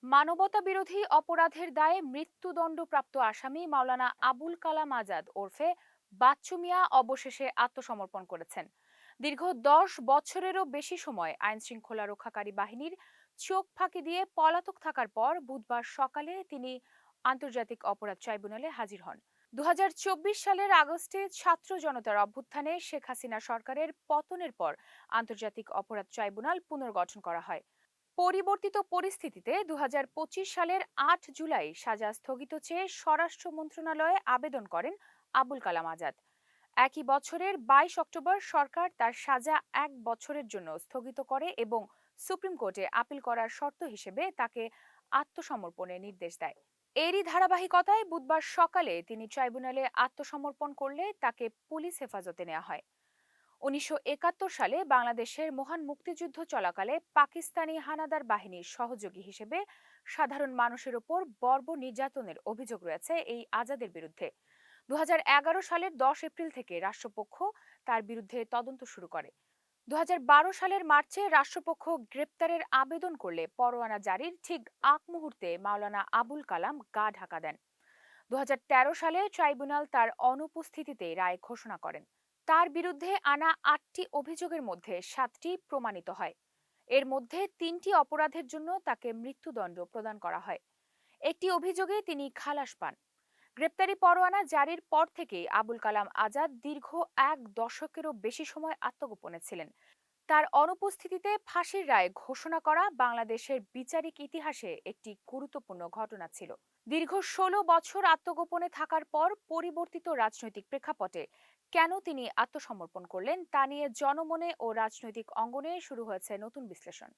মানবতা বিরোধী অপরাধের দায়ে মৃত্যুদণ্ডপ্রাপ্ত আসামি মাওলানা আবুল কালাম আজাদ ওরফে বাচ্চু মিয়া অবশেষে আত্মসমর্পণ করেছেন। দীর্ঘ 10 বছরেরও বেশি সময় আইন শৃঙ্খলা রক্ষাকারী বাহিনীর চোখ ফাঁকি দিয়ে পলাতক থাকার পর বুধবার সকালে তিনি আন্তর্জাতিক অপরাধ ট্রাইব্যুনালে হাজির হন। 2024 সালের আগস্টে ছাত্র জনতার অভ্যুত্থানে শেখ হাসিনা সরকারের পতনের পর আন্তর্জাতিক অপরাধ ট্রাইব্যুনাল পুনর্গঠন করা হয়। পরিবর্তিত পরিস্থিতিতে 2025 সালের 8 জুলাই সাজা স্থগিত চেয়ে স্বরাষ্ট্র মন্ত্রণালয়ে আবেদন করেন আবুল কালাম আজাদ। একই বছরের 22 অক্টোবর সরকার তার সাজা 1 বছরের জন্য স্থগিত করে এবং সুপ্রিম কোর্টে আপিল করার শর্ত হিসেবে তাকে আত্মসমর্পণের নির্দেশ দেয়। এরই ধারাবাহিকতায় বুধবার সকালে তিনি ট্রাইব্যুনালে আত্মসমর্পণ করলে তাকে পুলিশ হেফাজতে নেওয়া হয়। 1971 সালে বাংলাদেশের মহান মুক্তিযুদ্ধ চলাকালে পাকিস্তানি হানাদার বাহিনীর সহযোগী হিসেবে সাধারণ মানুষের ওপর বর্বর নির্যাতনের অভিযোগ রয়েছে এই আজাদের বিরুদ্ধে। 2011 সালের 10 এপ্রিল থেকে রাষ্ট্রপক্ষ তার বিরুদ্ধে তদন্ত শুরু করে। 2012 সালের মার্চে রাষ্ট্রপক্ষ গ্রেপ্তারের আবেদন করলে পরোয়ানা জারির ঠিক আগ মুহূর্তে মাওলানা আবুল কালাম গা ঢাকা দেন। 2013 সালে ট্রাইব্যুনাল তার অনুপস্থিতিতে রায় ঘোষণা করেন। তার বিরুদ্ধে আনা 8টি অভিযোগের মধ্যে 7টি প্রমাণিত হয়। এর মধ্যে 3টি অপরাধের জন্য তাকে মৃত্যুদণ্ড প্রদান করা হয়। একটি অভিযোগে তিনি খালাস পান। গ্রেপ্তারি পরোয়ানা জারির পর থেকেই আবুল কালাম আজাদ দীর্ঘ 1 দশকেরও বেশি সময় আত্মগোপনে ছিলেন। তার অনুপস্থিতিতে ফাঁসির রায় ঘোষণা করা বাংলাদেশের বিচারিক ইতিহাসে একটি গুরুত্বপূর্ণ ঘটনা ছিল। দীর্ঘ 16 বছর আত্মগোপনে থাকার পর পরিবর্তিত রাজনৈতিক প্রেক্ষাপটে কেন তিনি আত্মসমর্পণ করলেন তা নিয়ে জনমনে ও রাজনৈতিক অঙ্গনে শুরু হয়েছে নতুন বিশ্লেষণ।